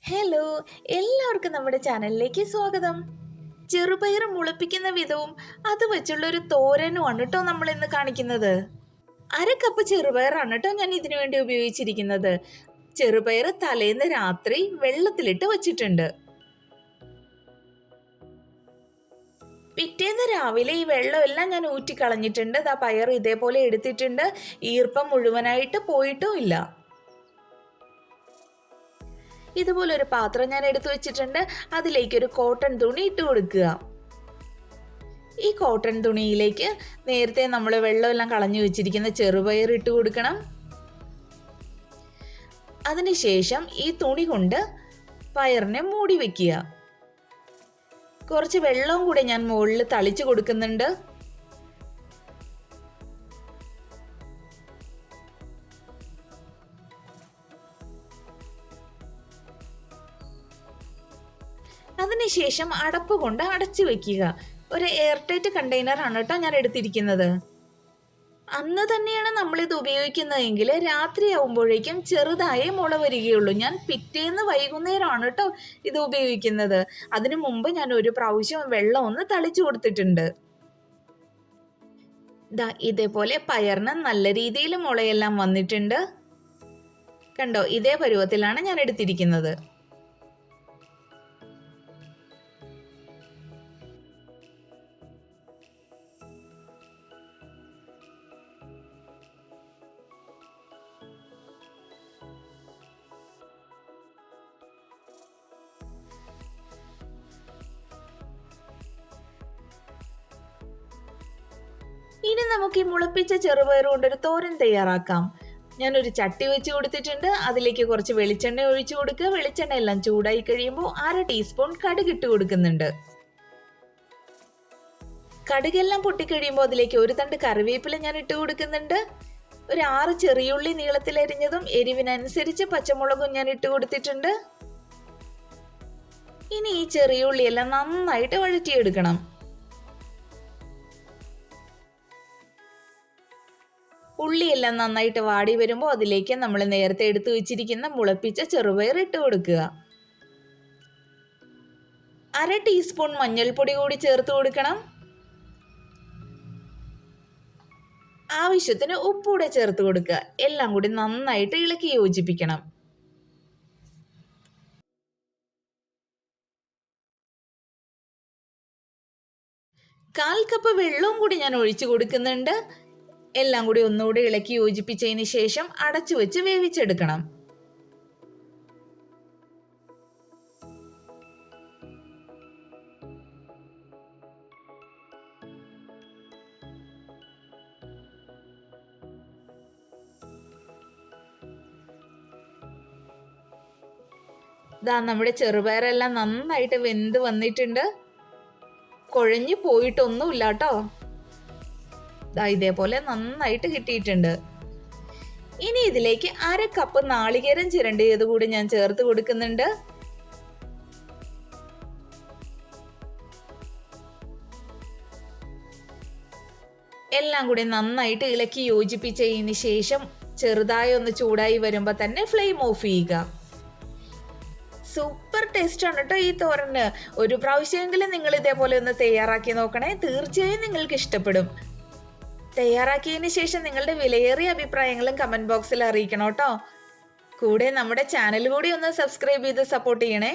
Hello, എല്ലാവർക്കും നമ്മുടെ ചാനലിലേക്ക് സ്വാഗതം. ചെറുപയർ മുളപ്പിക്കുന്ന വിധവും അത് വെച്ചുള്ള ഒരു തോരനുമാണ് കേട്ടോ നമ്മൾ ഇന്ന് കാണിക്കുന്നത്. 1/2 കപ്പ് ചെറുപയറാണ് കേട്ടോ ഞാൻ ഇതിനു വേണ്ടി ഉപയോഗിച്ചിരിക്കുന്നത്. ചെറുപയർ തലേന്ന് രാത്രി വെള്ളത്തിലിട്ട് വച്ചിട്ടുണ്ട്. പിറ്റേന്ന് രാവിലെ ഈ വെള്ളമെല്ലാം ഞാൻ ഊറ്റിക്കളഞ്ഞിട്ടുണ്ട്. പയർ ഇതേപോലെ എടുത്തിട്ടുണ്ട്. ഈർപ്പം മുഴുവനായിട്ട് പോയിട്ടും ഇല്ല. ഇതുപോലൊരു പാത്രം ഞാൻ എടുത്തു വെച്ചിട്ടുണ്ട്. അതിലേക്ക് ഒരു കോട്ടൺ തുണി ഇട്ട് കൊടുക്കുക. ഈ കോട്ടൺ തുണിയിലേക്ക് നേരത്തെ നമ്മൾ വെള്ളമെല്ലാം കളഞ്ഞു വെച്ചിരിക്കുന്ന ചെറുപയർ ഇട്ട് കൊടുക്കണം. അതിനുശേഷം ഈ തുണി കൊണ്ട് പയറിനെ മൂടി വെക്കുക. കുറച്ച് വെള്ളവും കൂടെ ഞാൻ മുകളിൽ തളിച്ചു കൊടുക്കുന്നുണ്ട്. അതിനുശേഷം അടപ്പ് കൊണ്ട് അടച്ചു വെക്കുക. ഒരു എയർ ടൈറ്റ് കണ്ടെയ്നർ ആണ് കേട്ടോ ഞാൻ എടുത്തിരിക്കുന്നത്. അന്ന് തന്നെയാണ് നമ്മളിത് ഉപയോഗിക്കുന്നതെങ്കിൽ രാത്രിയാവുമ്പോഴേക്കും ചെറുതായേ മുള വരികയുള്ളൂ. ഞാൻ പിറ്റേന്ന് വൈകുന്നേരമാണ് കേട്ടോ ഇത് ഉപയോഗിക്കുന്നത്. അതിനു മുമ്പ് ഞാൻ ഒരു പ്രാവശ്യം വെള്ളം ഒന്ന് തളിച്ചു കൊടുത്തിട്ടുണ്ട്. ഇതേപോലെ പയറിന് നല്ല രീതിയിൽ മുളയെല്ലാം വന്നിട്ടുണ്ട്. കണ്ടോ, ഇതേ പരുവത്തിലാണ് ഞാൻ എടുത്തിരിക്കുന്നത്. ഇനി നമുക്ക് ഈ മുളപ്പിച്ച ചെറുപയർ കൊണ്ടൊരു തോരൻ തയ്യാറാക്കാം. ഞാനൊരു ചട്ടി വെച്ച് കൊടുത്തിട്ടുണ്ട്. അതിലേക്ക് കുറച്ച് വെളിച്ചെണ്ണ ഒഴിച്ചു കൊടുക്കുക. വെളിച്ചെണ്ണ എല്ലാം ചൂടായി കഴിയുമ്പോൾ 1/2 ടീസ്പൂൺ കടുക് ഇട്ട് കൊടുക്കുന്നുണ്ട്. കടുകെല്ലാം പൊട്ടിക്കഴിയുമ്പോൾ അതിലേക്ക് ഒരു തണ്ട് കറിവേപ്പില ഞാൻ ഇട്ട് കൊടുക്കുന്നുണ്ട്. ഒരു 6 ചെറിയുള്ളി നീളത്തിലരിഞ്ഞതും എരിവിനനുസരിച്ച് പച്ചമുളകും ഞാൻ ഇട്ട് കൊടുത്തിട്ടുണ്ട്. ഇനി ഈ ചെറിയുള്ളി എല്ലാം നന്നായിട്ട് വഴറ്റിയെടുക്കണം. ഉള്ളിയെല്ലാം നന്നായിട്ട് വാടി വരുമ്പോൾ അതിലേക്ക് നമ്മൾ നേരത്തെ എടുത്തു വെച്ചിരിക്കുന്ന മുളപ്പിച്ച ചെറുപയർ ഇട്ട് കൊടുക്കുക. 1/2 ടീസ്പൂൺ മഞ്ഞൾപ്പൊടി കൂടി ചേർത്ത് കൊടുക്കണം. ആവശ്യത്തിന് ഉപ്പൂടെ ചേർത്ത് കൊടുക്കുക. എല്ലാം കൂടി നന്നായിട്ട് ഇളക്കി യോജിപ്പിക്കണം. കാൽ കപ്പ് വെള്ളവും കൂടി ഞാൻ ഒഴിച്ചു കൊടുക്കുന്നുണ്ട്. എല്ലാം കൂടി ഒന്നുകൂടി ഇളക്കി യോജിപ്പിച്ചതിന് ശേഷം അടച്ചു വെച്ച് വേവിച്ചെടുക്കണം. നമ്മുടെ ചെറുപയറെല്ലാം നന്നായിട്ട് വെന്ത് വന്നിട്ടുണ്ട്. കുഴഞ്ഞു പോയിട്ടൊന്നുമില്ല കേട്ടോ. ഇതേപോലെ നന്നായിട്ട് കിട്ടിയിട്ടുണ്ട്. ഇനി ഇതിലേക്ക് 1/2 കപ്പ് നാളികേരം ചിരണ്ടിയത് കൂടി ഞാൻ ചേർത്ത് കൊടുക്കുന്നുണ്ട്. എല്ലാം കൂടി നന്നായിട്ട് ഇളക്കി യോജിപ്പിച്ചതിന് ശേഷം ചെറുതായി ഒന്ന് ചൂടായി വരുമ്പോൾ തന്നെ ഫ്ലെയിം ഓഫ് ചെയ്യുക. സൂപ്പർ ടേസ്റ്റ് ആണ് കേട്ടോ ഈ തോരന്. ഒരു പ്രാവശ്യമെങ്കിലും നിങ്ങൾ ഇതേപോലെ ഒന്ന് തയ്യാറാക്കി നോക്കണേ. തീർച്ചയായും നിങ്ങൾക്ക് ഇഷ്ടപ്പെടും. തയ്യാറാക്കിയതിന് ശേഷം നിങ്ങളുടെ വിലയേറിയ അഭിപ്രായങ്ങളും കമന്റ് ബോക്സിൽ അറിയിക്കണം കേട്ടോ. കൂടെ നമ്മുടെ ചാനൽ കൂടി ഒന്ന് സബ്സ്ക്രൈബ് ചെയ്ത് സപ്പോർട്ട് ചെയ്യണേ.